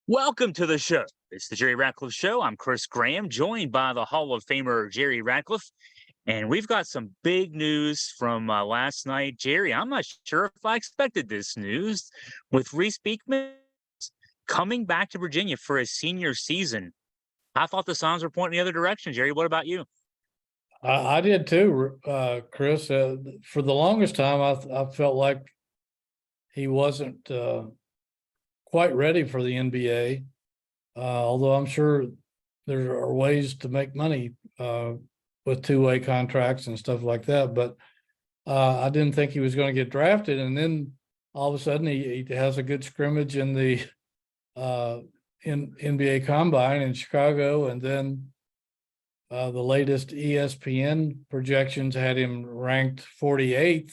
Welcome to the show. It's the Jerry Ratcliffe Show. I'm Chris Graham, joined by the Hall of Famer Jerry Ratcliffe. And we've got some big news from last night. Jerry, I'm not sure if I expected this news with Reece Beekman coming back to Virginia for his senior season. I thought the signs were pointing the other direction, Jerry. What about you? I did too, Chris. For the longest time, I felt like he wasn't quite ready for the NBA. Although I'm sure there are ways to make money with two-way contracts and stuff like that. But I didn't think he was going to get drafted. And then all of a sudden, he has a good scrimmage in the NBA Combine in Chicago, and then the latest ESPN projections had him ranked 48th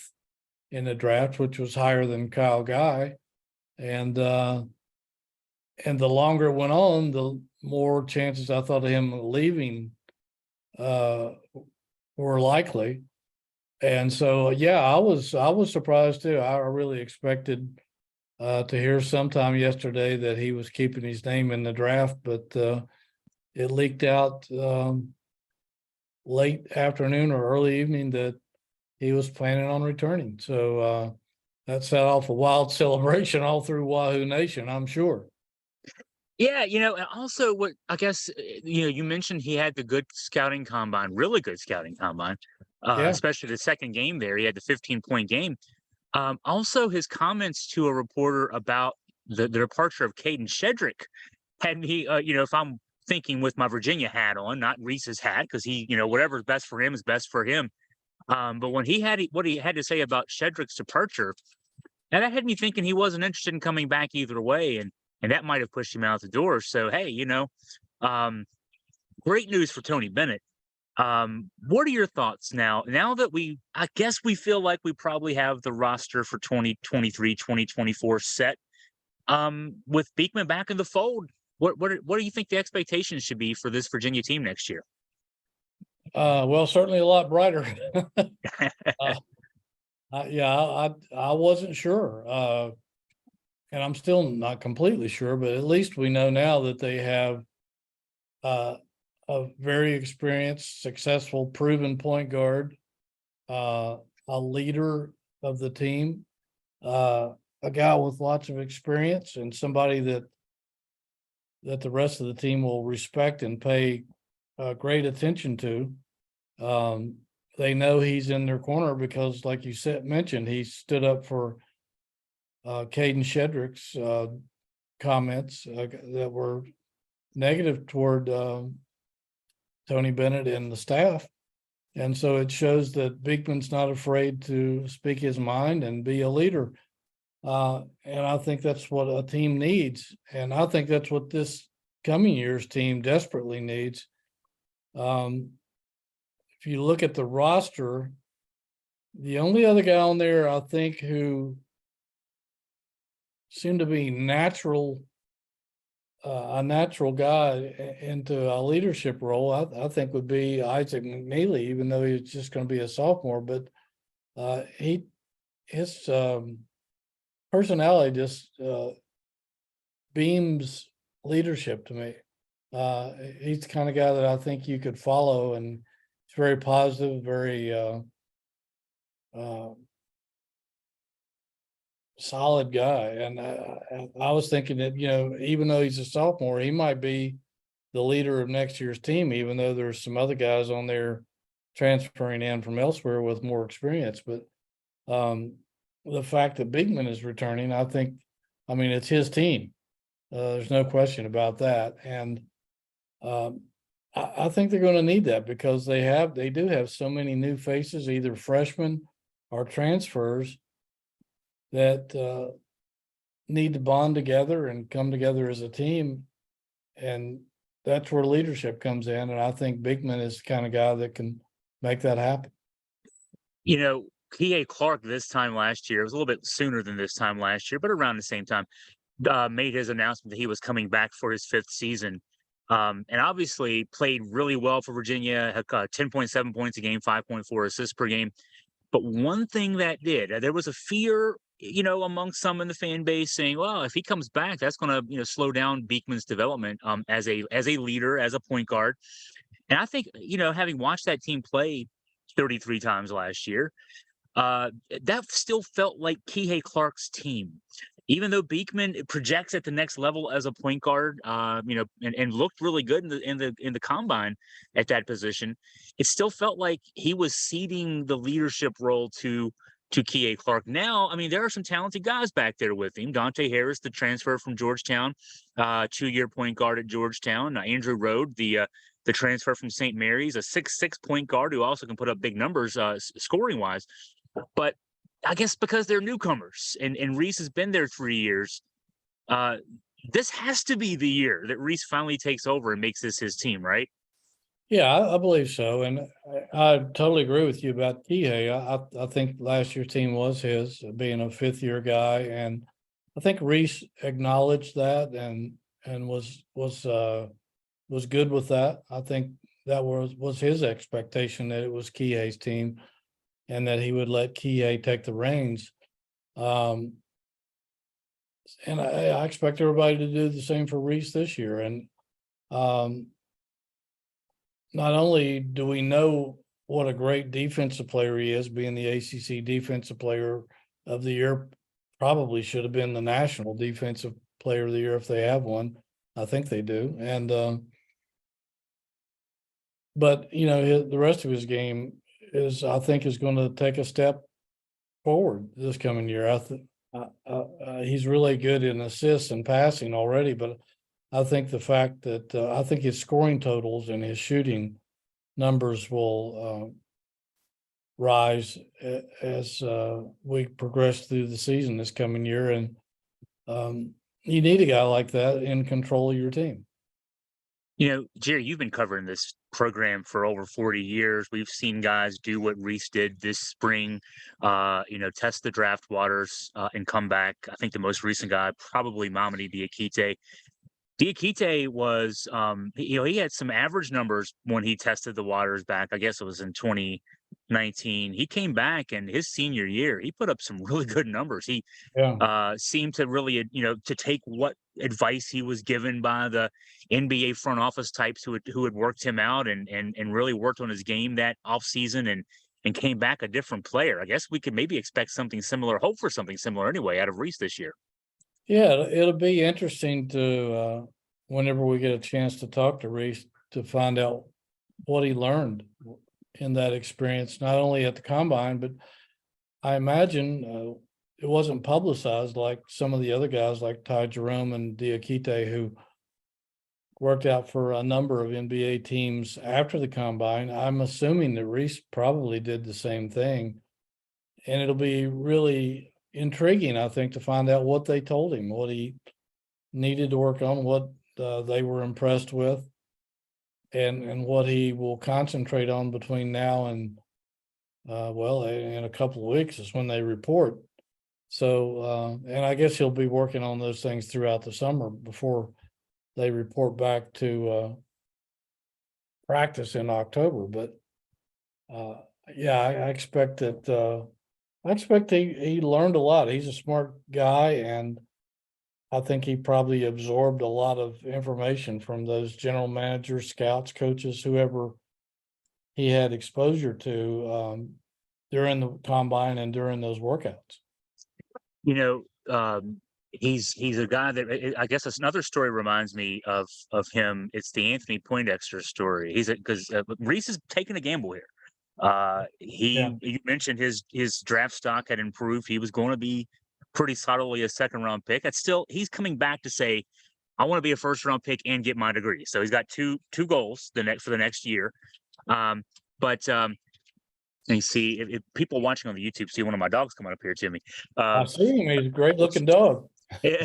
in the draft, which was higher than Kyle Guy. And the longer it went on, the more chances I thought of him leaving were likely. And so, yeah, I was surprised too. I really expected to hear sometime yesterday that he was keeping his name in the draft, but it leaked out late afternoon or early evening that he was planning on returning. So that set off a wild celebration all through Wahoo Nation, I'm sure. Yeah, and also what I guess, you mentioned he had the good scouting combine, really good scouting combine, Yeah. especially the second game there. He had the 15-point game. Also, his comments to a reporter about the departure of Caden Shedrick had me, if I'm thinking with my Virginia hat on, not Reese's hat, because he, whatever's best for him is best for him. But when what he had to say about Shedrick's departure, and that had me thinking he wasn't interested in coming back either way, and that might have pushed him out the door. So hey, great news for Tony Bennett. What are your thoughts now that I guess we feel like we probably have the roster for 2023, 2024 set, with Beekman back in the fold? What do you think the expectations should be for this Virginia team next year? Well, certainly a lot brighter. I wasn't sure. And I'm still not completely sure, but at least we know now that they have a very experienced, successful, proven point guard, a leader of the team, a guy with lots of experience, and somebody that the rest of the team will respect and pay great attention to. They know he's in their corner because, like you mentioned, he stood up for Caden Shedrick's comments that were negative toward Tony Bennett and the staff. And so it shows that Beekman's not afraid to speak his mind and be a leader. And I think that's what a team needs. And I think that's what this coming year's team desperately needs. If you look at the roster, the only other guy on there, I think, who seemed to be a natural guy into a leadership role, I think would be Isaac McNeely, even though he's just going to be a sophomore. But his personality just beams leadership to me. He's the kind of guy that I think you could follow, and it's very positive, very solid guy. And I was thinking that, even though he's a sophomore, he might be the leader of next year's team, even though there's some other guys on there transferring in from elsewhere with more experience. But the fact that Beekman is returning, it's his team. There's no question about that. And I think they're going to need that because they do have so many new faces, either freshmen or transfers, that need to bond together and come together as a team. And that's where leadership comes in. And I think Beekman is the kind of guy that can make that happen. P.A. Clark this time last year, it was a little bit sooner than this time last year, but around the same time, made his announcement that he was coming back for his fifth season. And obviously played really well for Virginia, had 10.7 points a game, 5.4 assists per game. But one thing that there was a fear among some in the fan base saying, well, if he comes back, that's going to, slow down Beekman's development as a leader, as a point guard. And I think, having watched that team play 33 times last year, that still felt like Kihei Clark's team. Even though Beekman projects at the next level as a point guard, and looked really good in the combine at that position, it still felt like he was ceding the leadership role to Kihei Clark. Now, I mean, there are some talented guys back there with him. Dante Harris, the transfer from Georgetown, 2-year point guard at Georgetown. Andrew Rode, the transfer from St. Mary's, a 6'6" point guard who also can put up big numbers scoring wise. But I guess because they're newcomers and Reese has been there 3 years, this has to be the year that Reese finally takes over and makes this his team, right? Yeah, I believe so. And I totally agree with you about Kihei. I think last year's team was his, being a fifth-year guy. And I think Reese acknowledged that and was good with that. I think that was his expectation, that it was Kihei's team and that he would let Kihei take the reins. And I expect everybody to do the same for Reese this year. And not only do we know what a great defensive player he is, being the ACC Defensive Player of the Year, probably should have been the National Defensive Player of the Year if they have one. I think they do. And but the rest of his game I think is going to take a step forward this coming year. He's really good in assists and passing already, but I think the fact that I think his scoring totals and his shooting numbers will rise as we progress through the season this coming year. And you need a guy like that in control of your team. Jerry, you've been covering this program for over 40 years. We've seen guys do what Reese did this spring, test the draft waters and come back. I think the most recent guy, probably Mamadi Diakite. Diakite was, he had some average numbers when he tested the waters back. I guess it was in 2019. He came back, and his senior year, he put up some really good numbers. He seemed to really, to take what advice he was given by the NBA front office types who had worked him out and really worked on his game that offseason and came back a different player. I guess we could maybe expect something similar, hope for something similar anyway out of Reese this year. Yeah, it'll be interesting to whenever we get a chance to talk to Reese to find out what he learned in that experience, not only at the combine, but I imagine it wasn't publicized like some of the other guys like Ty Jerome and Diakite, who worked out for a number of NBA teams after the combine. I'm assuming that Reese probably did the same thing, and it'll be really intriguing, I think, to find out what they told him, what he needed to work on, what they were impressed with, and what he will concentrate on between now and in a couple of weeks is when they report. So and I guess he'll be working on those things throughout the summer before they report back to practice in October. But I expect that he learned a lot. He's a smart guy, and I think he probably absorbed a lot of information from those general managers, scouts, coaches, whoever he had exposure to during the combine and during those workouts. He's a guy that I guess another story reminds me of him. It's the Anthony Poindexter story. Because Reese is taking a gamble here. You mentioned his draft stock had improved. He was going to be pretty solidly a second-round pick. He's coming back to say, I want to be a first-round pick and get my degree. So he's got two goals for the next year. And you see, if people watching on the YouTube see one of my dogs coming up here to me. I see him. He's a great-looking dog. He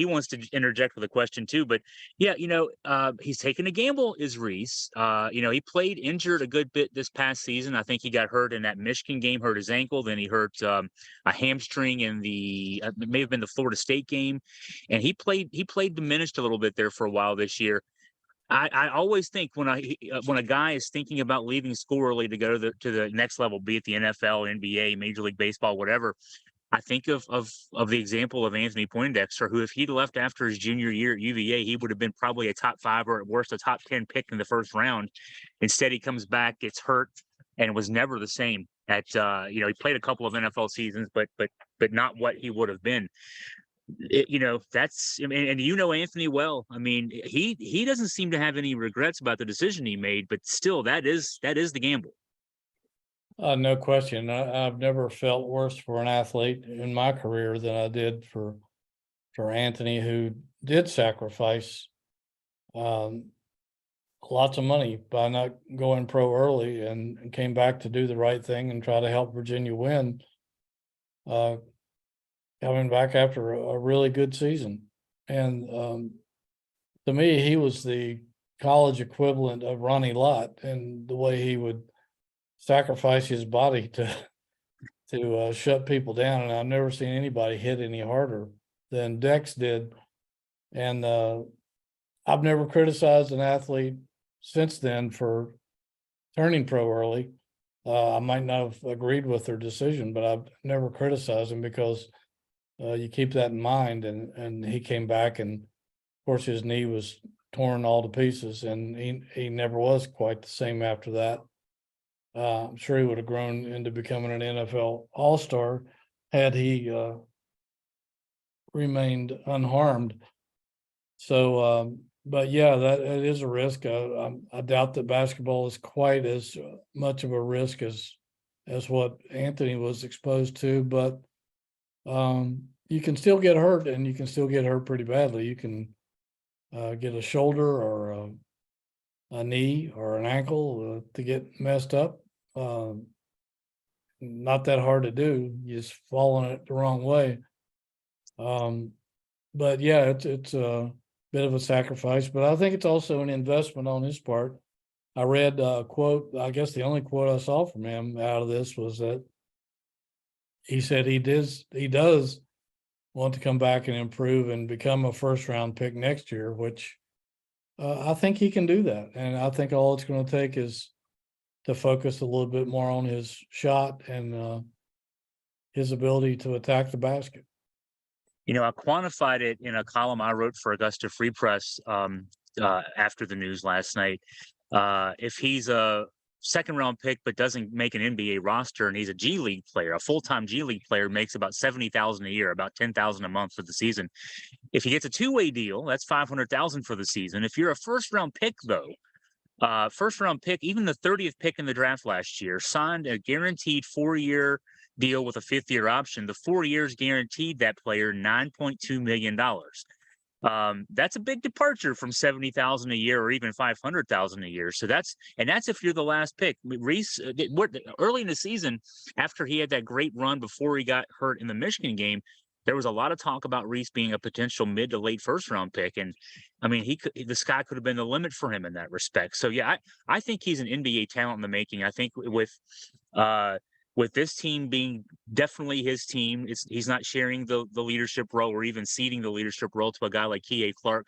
wants to interject with a question too, but he's taking a gamble, is Reese. He played injured a good bit this past season. I think he got hurt in that Michigan game, hurt his ankle, then he hurt a hamstring in the it may have been the Florida State game, and he played diminished a little bit there for a while this year. I always think when a guy is thinking about leaving school early to go to the next level, be it the NFL, NBA, Major League Baseball, whatever, I think of the example of Anthony Poindexter, who if he'd left after his junior year at UVA, he would have been probably a top 5 or at worst a top 10 pick in the first round. Instead, he comes back, gets hurt, and was never the same. He played a couple of NFL seasons, but not what he would have been. That's, I mean, and Anthony well. I mean, he doesn't seem to have any regrets about the decision he made, but still, that is the gamble. No question. I've never felt worse for an athlete in my career than I did for Anthony, who did sacrifice lots of money by not going pro early and came back to do the right thing and try to help Virginia win. Coming back after a really good season. And to me, he was the college equivalent of Ronnie Lott, and the way he would sacrifice his body to shut people down. And I've never seen anybody hit any harder than Dex did. And I've never criticized an athlete since then for turning pro early. I might not have agreed with their decision, but I've never criticized him because you keep that in mind. And he came back, and of course his knee was torn all to pieces, and he never was quite the same after that. I'm sure he would have grown into becoming an NFL All-Star had he remained unharmed. So, but yeah, that it is a risk. I doubt that basketball is quite as much of a risk as what Anthony was exposed to, but you can still get hurt, and you can still get hurt pretty badly. You can get a shoulder or a knee or an ankle to get messed up. Not that hard to do. You just fall on it the wrong way. But yeah, it's a bit of a sacrifice, but I think it's also an investment on his part. I read a quote, I guess the only quote I saw from him out of this was that he said he does want to come back and improve and become a first round pick next year, which I think he can do that. And I think all it's going to take is to focus a little bit more on his shot and his ability to attack the basket. I quantified it in a column I wrote for Augusta Free Press after the news last night. If he's a second round pick but doesn't make an NBA roster, and he's a G League player, a full-time G League player, makes about $70,000 a year, about $10,000 a month for the season. If he gets a two-way deal, that's $500,000 for the season. If you're a first-round pick, though, even the 30th pick in the draft last year, signed a guaranteed 4-year deal with a 5th-year option. The 4 years guaranteed that player $9.2 million. That's a big departure from $70,000 a year or even $500,000 a year. So that's if you're the last pick. Reese, early in the season, after he had that great run before he got hurt in the Michigan game, there was a lot of talk about Reese being a potential mid to late first round pick. And I mean, the sky could have been the limit for him in that respect. So yeah, I think he's an NBA talent in the making. I think with this team being definitely his team, he's not sharing the leadership role or even ceding the leadership role to a guy like Kihei Clark.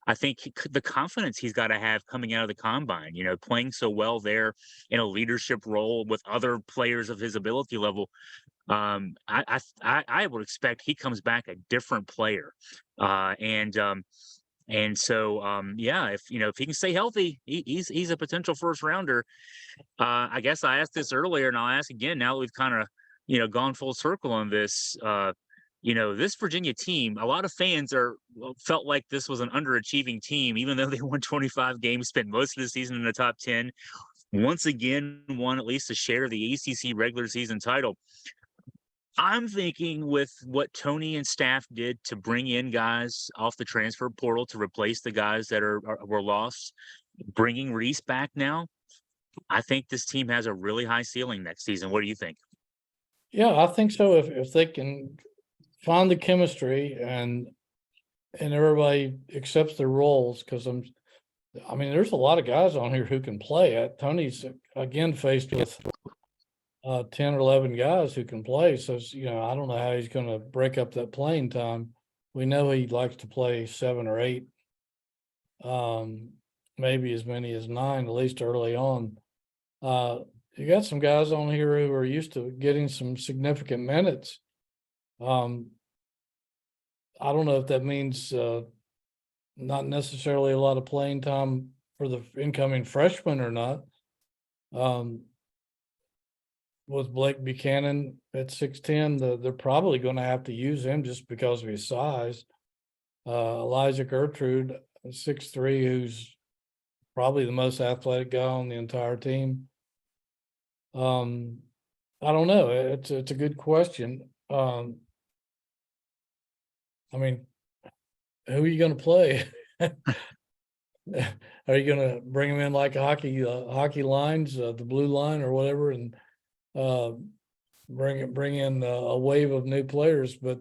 I think the confidence he's got to have coming out of the combine, playing so well there in a leadership role with other players of his ability level. I would expect he comes back a different player. And so yeah, if he can stay healthy, he's a potential first rounder. I guess I asked this earlier, and I'll ask again now that we've kind of gone full circle on this. This Virginia team, a lot of fans felt like this was an underachieving team, even though they won 25 games, spent most of the season in the top 10. Once again, won at least a share of the ACC regular season title. I'm thinking with what Tony and staff did to bring in guys off the transfer portal to replace the guys that were lost, bringing Reese back now, I think this team has a really high ceiling next season. What do you think? Yeah, I think so. If they can find the chemistry and everybody accepts their roles, because I mean, there's a lot of guys on here who can play. Tony's again faced with 10 or 11 guys who can play. So, I don't know how he's going to break up that playing time. We know he likes to play 7 or 8. maybe as many as 9, at least early on. You got some guys on here who are used to getting some significant minutes. I don't know if that means not necessarily a lot of playing time for the incoming freshmen or not. With Blake Buchanan at 6'10", they're probably going to have to use him just because of his size. Elijah Gertrude, 6'3", who's probably the most athletic guy on the entire team. I don't know. It's a good question. I mean, who are you going to play? Are you going to bring them in like hockey lines, the blue line or whatever, and bring in a wave of new players? But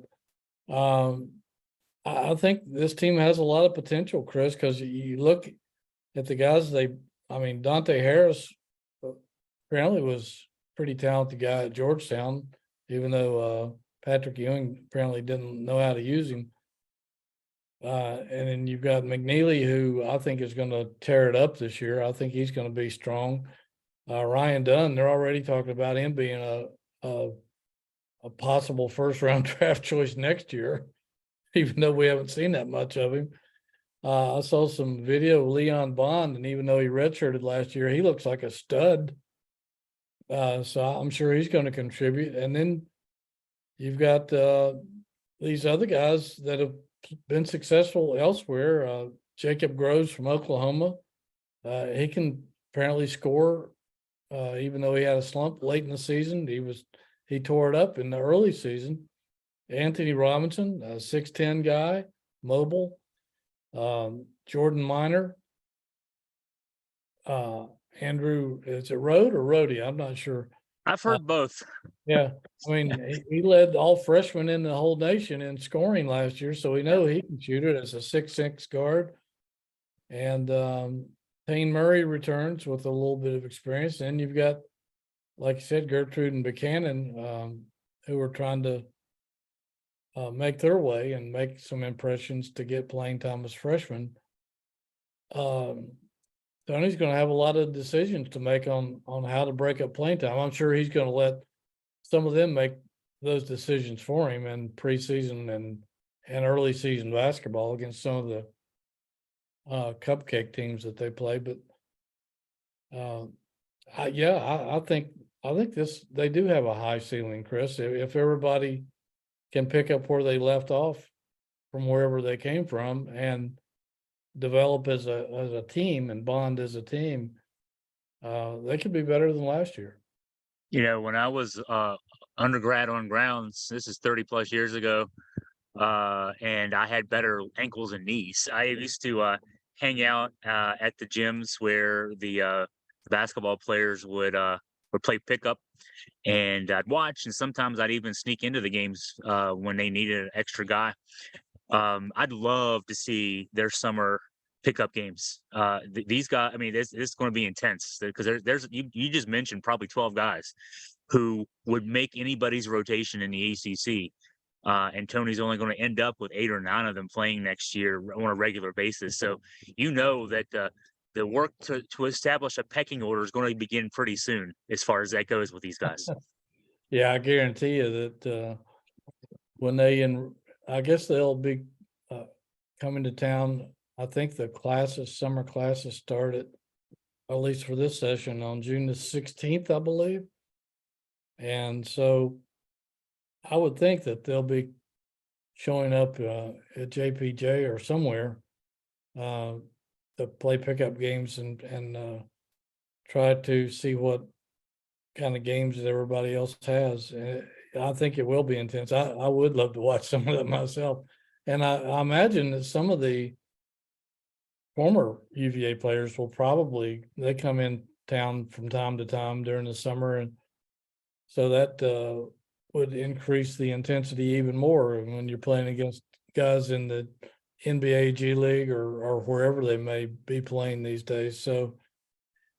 I think this team has a lot of potential, Chris, because you look at the guys Dante Harris apparently was a pretty talented guy at Georgetown, even though Patrick Ewing apparently didn't know how to use him. And then you've got McNeely, who I think is going to tear it up this year. I think he's going to be strong. Ryan Dunn, they're already talking about him being a possible first-round draft choice next year, even though we haven't seen that much of him. I saw some video of Leon Bond, and even though he redshirted last year, he looks like a stud. So I'm sure he's going to contribute. And then you've got these other guys that have been successful elsewhere. Jacob Groves from Oklahoma. He can apparently score, even though he had a slump late in the season. He tore it up in the early season. Anthony Robinson, a 6'10" guy, mobile. Jordan Minor. Andrew, is it Rode or Rhodey? I'm not sure. I've heard both. Yeah. I mean, he led all freshmen in the whole nation in scoring last year, so we know he can shoot it as a 6'6" guard. And Payne Murray returns with a little bit of experience. And you've got, like you said, Gertrude and Buchanan, who are trying to make their way and make some impressions to get playing time as freshmen. Tony's going to have a lot of decisions to make on how to break up playing time. I'm sure he's going to let some of them make those decisions for him in preseason and early season basketball against some of the cupcake teams that they play. But I think they do have a high ceiling, Chris. If everybody can pick up where they left off from wherever they came from and develop as a team and bond as a team, they could be better than last year. You know, when I was undergrad on grounds, this is 30 plus years ago, and I had better ankles and knees. I used to hang out at the gyms where the basketball players would play pickup, and I'd watch, and sometimes I'd even sneak into the games when they needed an extra guy. I'd love to see their summer pickup games. These guys, I mean, this is going to be intense because there's you just mentioned probably 12 guys who would make anybody's rotation in the ACC. And Tony's only going to end up with 8 or 9 of them playing next year on a regular basis. So you know that the work to establish a pecking order is going to begin pretty soon as far as that goes with these guys. Yeah, I guarantee you that when I guess they'll be coming to town. I think the summer classes start at least for this session on June the 16th, I believe. And so I would think that they'll be showing up at JPJ or somewhere to play pickup games and try to see what kind of games that everybody else has. I think it will be intense. I would love to watch some of that myself. And I imagine that some of the former UVA players they come in town from time to time during the summer. And so that would increase the intensity even more when you're playing against guys in the NBA G League or wherever they may be playing these days. So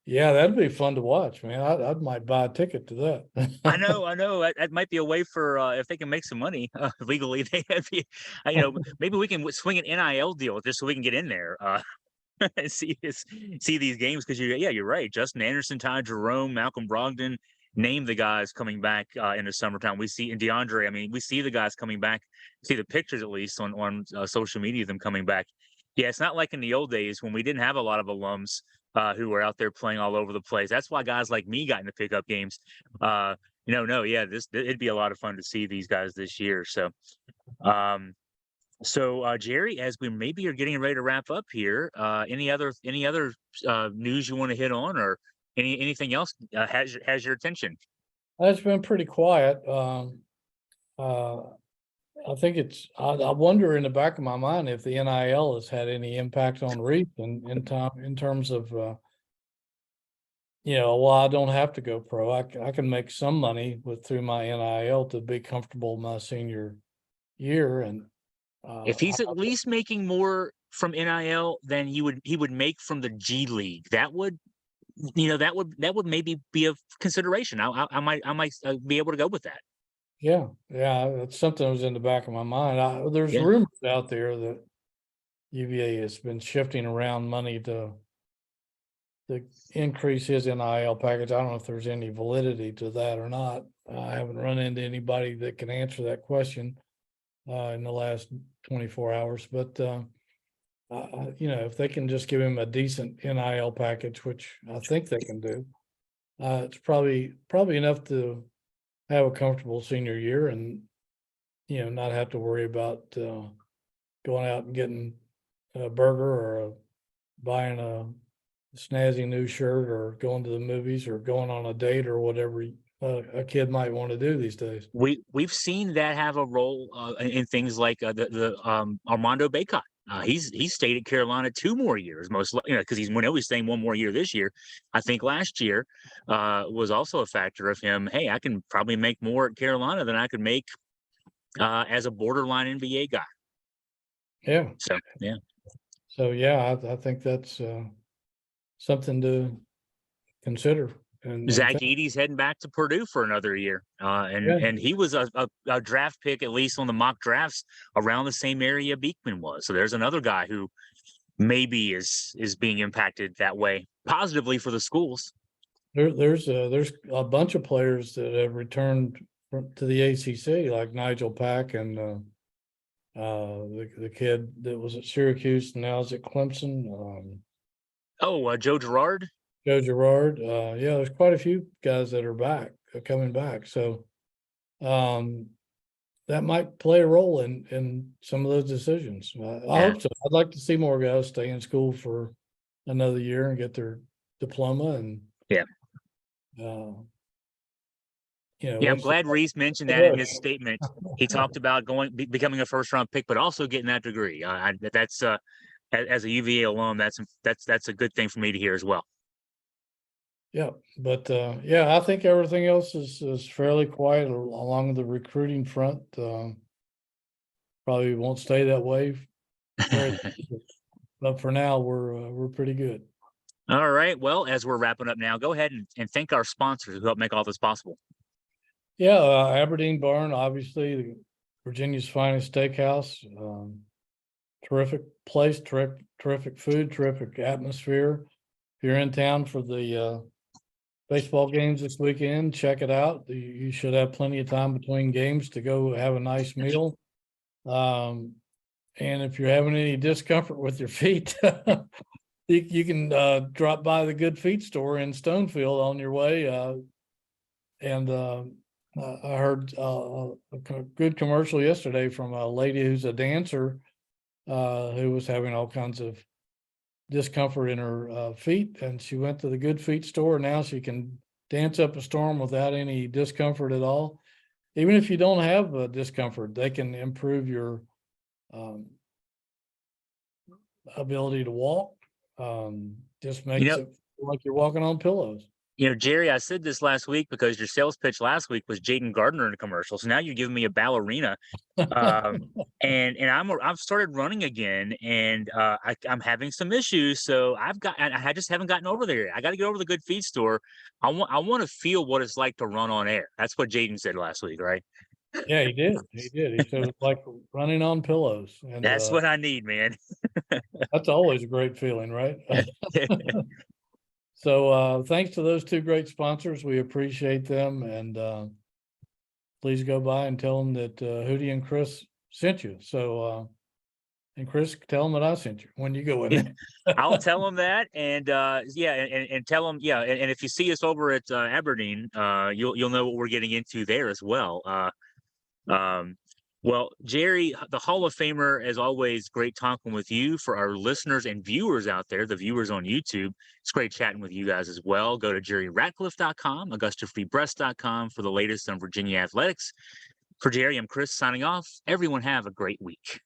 yeah, that'd be fun to watch, man. I might buy a ticket to that. I know. That might be a way for if they can make some money legally. Maybe we can swing an NIL deal just so we can get in there. see these games because you're right. Justin Anderson, Ty Jerome, Malcolm Brogdon. Name the guys coming back in the summertime. We see in DeAndre. I mean, we see the guys coming back. See the pictures at least on social media of them coming back. Yeah, it's not like in the old days when we didn't have a lot of alums who were out there playing all over the place. That's why guys like me got into pickup games. It'd be a lot of fun to see these guys this year. Um, Jerry, as we maybe are getting ready to wrap up here, any other news you want to hit on, or anything else has your attention? It's been pretty quiet. I think I wonder in the back of my mind if the NIL has had any impact on Reese in terms of, well, I don't have to go pro. I can make some money through my NIL to be comfortable my senior year. And if he's at least making more from NIL than he would make from the G League, that would maybe be a consideration. I might be able to go with that. Yeah, it's something that was in the back of my mind. There's Yeah. rumors out there that UVA has been shifting around money to increase his NIL package. I don't know if there's any validity to that or not. I haven't run into anybody that can answer that question in the last 24 hours. But if they can just give him a decent NIL package, which I think they can do, it's probably enough to have a comfortable senior year and, not have to worry about going out and getting a burger or buying a snazzy new shirt or going to the movies or going on a date or whatever a kid might want to do these days. We've seen that have a role in things like the Armando Bacot. He's stayed at Carolina 2 more years, because he's staying 1 more year this year. I think last year was also a factor of him. Hey, I can probably make more at Carolina than I could make as a borderline NBA guy. Yeah. So I think that's something to consider. And Zach Edey's heading back to Purdue for another year, and he was a draft pick, at least on the mock drafts, around the same area Beekman was. So there's another guy who maybe is being impacted that way positively for the schools. There's a bunch of players that have returned to the ACC, like Nigel Pack and the kid that was at Syracuse and now is at Clemson. Joe Girard. Joe Girard. There's quite a few guys that are coming back. So that might play a role in some of those decisions. I hope so. I'd like to see more guys stay in school for another year and get their diploma. And I'm glad Reese mentioned that in his statement. He talked about becoming a first-round pick, but also getting that degree. That's as a UVA alum, that's a good thing for me to hear as well. Yeah, but I think everything else is fairly quiet along the recruiting front. Probably won't stay that way, but for now we're pretty good. All right. Well, as we're wrapping up now, go ahead and thank our sponsors who help make all this possible. Yeah, Aberdeen Barn, obviously, Virginia's finest steakhouse. Terrific place, terrific food, terrific atmosphere. If you're in town for the baseball games this weekend, check it out. You should have plenty of time between games to go have a nice meal. And if you're having any discomfort with your feet, you can drop by the Good Feet store in Stonefield on your way. I heard a good commercial yesterday from a lady who's a dancer who was having all kinds of discomfort in her feet, and she went to the Good Feet store. Now she can dance up a storm without any discomfort at all. Even if you don't have discomfort, they can improve your ability to walk. Just makes it feel like you're walking on pillows. Jerry, I said this last week because your sales pitch last week was Jaden Gardner in a commercial. So now you're giving me a ballerina, and I've started running again, and I'm having some issues. So I just haven't gotten over there. I got to get over to the Good Feet store. I want to feel what it's like to run on air. That's what Jaden said last week, right? Yeah, he did. He said it's like running on pillows. And that's what I need, man. That's always a great feeling, right? So thanks to those two great sponsors. We appreciate them. And please go by and tell them that Hootie and Chris sent you. So and Chris, tell them that I sent you when you go in there. I'll tell them that, and and tell them, and if you see us over at Aberdeen, you'll know what we're getting into there as well. Well, Jerry, the Hall of Famer, as always, great talking with you. For our listeners and viewers out there, the viewers on YouTube, it's great chatting with you guys as well. Go to jerryratcliffe.com, AugustaFreeBreast.com for the latest on Virginia athletics. For Jerry, I'm Chris signing off. Everyone have a great week.